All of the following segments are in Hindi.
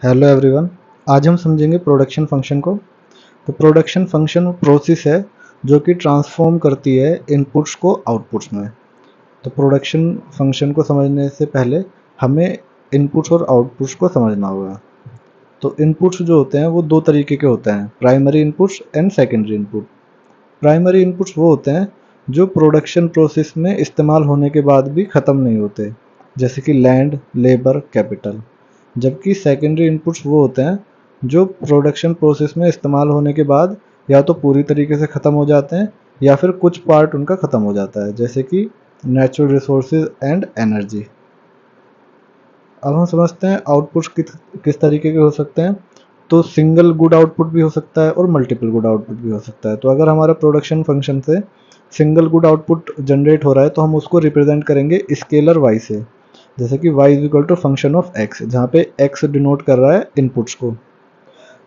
Hello everyone. आज हम समझेंगे प्रोडक्शन फंक्शन को। तो प्रोडक्शन फंक्शन वो प्रोसेस है जो कि ट्रांसफॉर्म करती है इनपुट्स को आउटपुट्स में। तो प्रोडक्शन फंक्शन को समझने से पहले हमें इनपुट्स और आउटपुट्स को समझना होगा। तो इनपुट्स जो होते हैं वो दो तरीके के होते हैं, primary inputs and secondary input. Primary inputs वो होते हैं जो प्रोडक्शन प्रोसेस में इस्तेमाल होने के बाद भी ख़त्म नहीं होते, जैसे कि लैंड, लेबर, कैपिटल। जबकि सेकेंडरी इनपुट्स वो होते हैं जो प्रोडक्शन प्रोसेस में इस्तेमाल होने के बाद या तो पूरी तरीके से ख़त्म हो जाते हैं या फिर कुछ पार्ट उनका ख़त्म हो जाता है, जैसे कि नेचुरल रिसोर्सेज एंड एनर्जी। अब हम समझते हैं आउटपुट्स किस तरीके के हो सकते हैं। तो सिंगल गुड आउटपुट भी हो सकता है और मल्टीपल गुड आउटपुट भी हो सकता है। तो अगर हमारा प्रोडक्शन फंक्शन से सिंगल गुड आउटपुट जनरेट हो रहा है तो हम उसको रिप्रेजेंट करेंगे स्केलर वाई से, जैसे कि y is equal to function of x, जहाँ पे x डिनोट कर रहा है इनपुट्स को।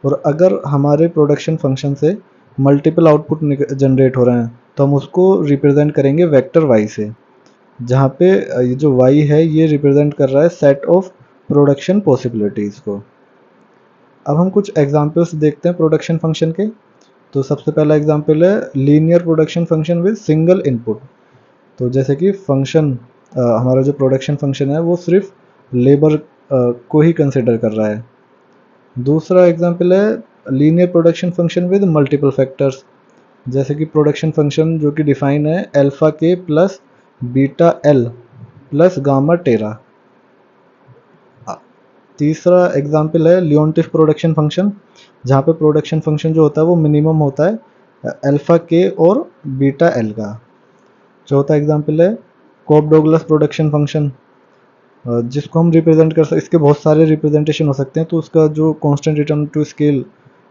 और अगर हमारे प्रोडक्शन फंक्शन से मल्टीपल आउटपुट जनरेट हो रहे हैं तो हम उसको रिप्रेजेंट करेंगे वेक्टर y से, जहाँ पे ये जो y है ये रिप्रेजेंट कर रहा है सेट ऑफ प्रोडक्शन पॉसिबिलिटीज़ को। अब हम कुछ एग्जांपल्स देखते हैं प्रोडक्शन फंक्शन के। तो सबसे पहला एग्जांपल है linear production function with single input. तो जैसे कि फंक्शन हमारा जो प्रोडक्शन फंक्शन है वो सिर्फ लेबर को ही कंसिडर कर रहा है। दूसरा एग्जांपल है linear production function with multiple factors, जैसे कि प्रोडक्शन फंक्शन जो कि डिफाइन है अल्फा के plus beta L plus gamma terra. तीसरा एग्जांपल है लियोनटिफ प्रोडक्शन फंक्शन, जहाँ पे प्रोडक्शन फंक्शन जो होता है वो मिनिमम होता है अल्फा के और बीटा एल का। चौथा एग्जांपल है कोप डोगलस प्रोडक्शन फंक्शन, जिसको हम रिप्रेजेंट कर सकते, इसके बहुत सारे रिप्रेजेंटेशन हो सकते हैं। तो उसका जो कांस्टेंट रिटर्न टू स्केल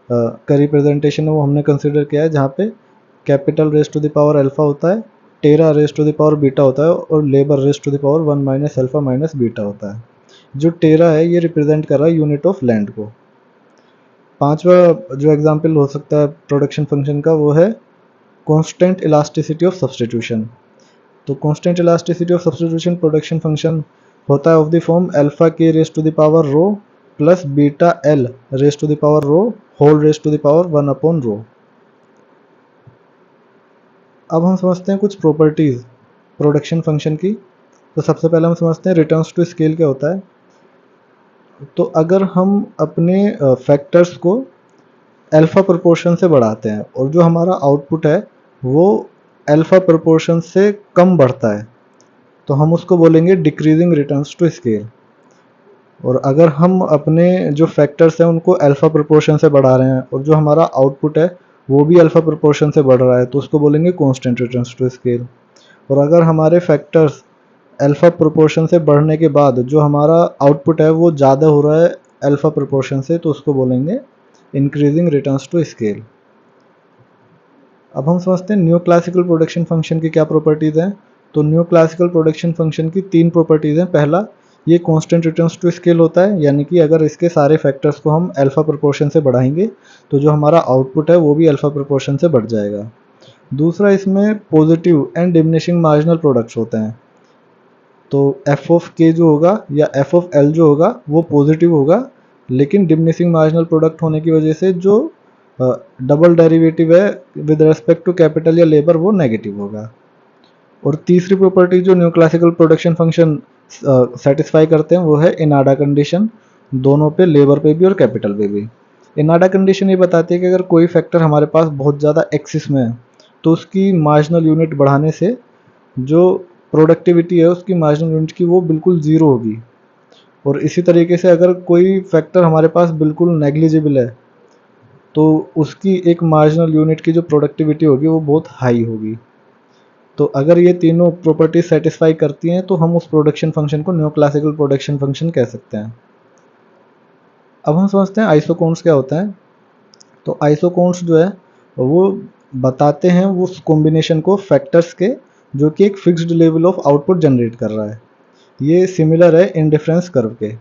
का रिप्रेजेंटेशन है वो हमने कंसिडर किया है, जहाँ पे capital raise to the power alpha होता है, terra raise to the power beta होता है और labour raise to the power 1 minus alpha minus beta होता है। जो टेरा है ये रिप्रेजेंट कर रहा है यूनिट ऑफ लैंड को। पांचवा जो एग्जांपल हो सकता है प्रोडक्शन फंक्शन का वो है कांस्टेंट इलास्टिसिटी ऑफ सब्स्टिट्यूशन। तो constant elasticity of substitution production function होता है of the form alpha K raise to the power rho plus beta L raise to the power rho whole raise to the power 1 upon rho. अब हम समझते हैं कुछ प्रॉपर्टीज प्रोडक्शन फंक्शन की। तो सबसे पहले हम समझते हैं रिटर्न्स टू स्केल क्या होता है। तो अगर हम अपने फैक्टर्स को अल्फा प्रोपोर्शन से बढ़ाते हैं और जो हमारा आउटपुट है वो अल्फा प्रोपोर्शन से कम बढ़ता है तो हम उसको बोलेंगे डिक्रीजिंग रिटर्न्स टू स्केल। और अगर हम अपने जो फैक्टर्स हैं उनको अल्फा प्रोपोर्शन से बढ़ा रहे हैं और जो हमारा आउटपुट है वो भी अल्फा प्रोपोर्शन से बढ़ रहा है तो उसको बोलेंगे कांस्टेंट रिटर्न्स टू स्केल। और अगर हमारे फैक्टर्स अल्फा प्रोपोर्शन से बढ़ने के बाद जो हमारा आउटपुट है वो ज़्यादा हो रहा है अल्फा प्रोपोर्शन से तो उसको बोलेंगे इंक्रीजिंग रिटर्न्स टू स्केल। अब हम समझते हैं न्यू क्लासिकल प्रोडक्शन फंक्शन की क्या प्रॉपर्टीज़ हैं। तो न्यू क्लासिकल प्रोडक्शन फंक्शन की तीन प्रॉपर्टीज़ हैं। पहला, ये कांस्टेंट रिटर्न्स टू स्केल होता है, यानी कि अगर इसके सारे फैक्टर्स को हम अल्फा प्रोपोर्शन से बढ़ाएंगे तो जो हमारा आउटपुट है वो भी अल्फा प्रोपोर्शन से बढ़ जाएगा। दूसरा, इसमें positive and diminishing marginal products होते हैं। तो एफ ऑफ के जो होगा या एफ ऑफ एल जो होगा वो पॉजिटिव होगा, लेकिन डिमिनिशिंग मार्जिनल प्रोडक्ट होने की वजह से जो डबल डेरिवेटिव है विद रेस्पेक्ट टू कैपिटल या लेबर वो नेगेटिव होगा। और तीसरी प्रॉपर्टी जो new classical production function satisfy करते हैं वो है इनाडा कंडीशन, दोनों पे, लेबर पे भी और कैपिटल पे भी। इनाडा कंडीशन ये बताती है कि अगर कोई फैक्टर हमारे पास बहुत ज़्यादा एक्सिस में है तो उसकी मार्जिनल यूनिट बढ़ाने से जो प्रोडक्टिविटी है उसकी मार्जिनल यूनिट की वो बिल्कुल ज़ीरो होगी। और इसी तरीके से अगर कोई फैक्टर हमारे पास बिल्कुल नेग्लिजिबल है तो उसकी एक मार्जिनल यूनिट की जो प्रोडक्टिविटी होगी वो बहुत हाई होगी। तो अगर ये तीनों प्रॉपर्टीज सेटिस्फाई करती हैं तो हम उस प्रोडक्शन फंक्शन को न्यू क्लासिकल प्रोडक्शन फंक्शन कह सकते हैं। अब हम समझते हैं आइसोकोन्स क्या होता है। तो आइसोकोन्स जो है वो बताते हैं उस कॉम्बिनेशन को फैक्टर्स के जो कि एक fixed level of output generate कर रहा है। ये सिमिलर है इंडिफरेंस कर्व के।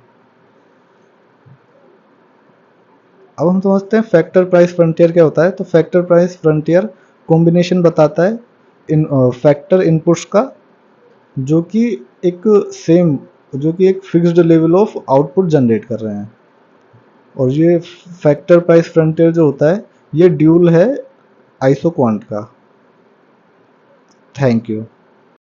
अब हम समझते हैं फैक्टर प्राइस फ्रंटियर क्या होता है। तो फैक्टर प्राइस फ्रंटियर कॉम्बिनेशन बताता है इन फैक्टर इनपुट्स का जो कि एक सेम जो कि एक fixed level of output generate कर रहे हैं। और ये फैक्टर प्राइस फ्रंटियर जो होता है ये ड्यूल है आइसोक्वांट का। Thank you.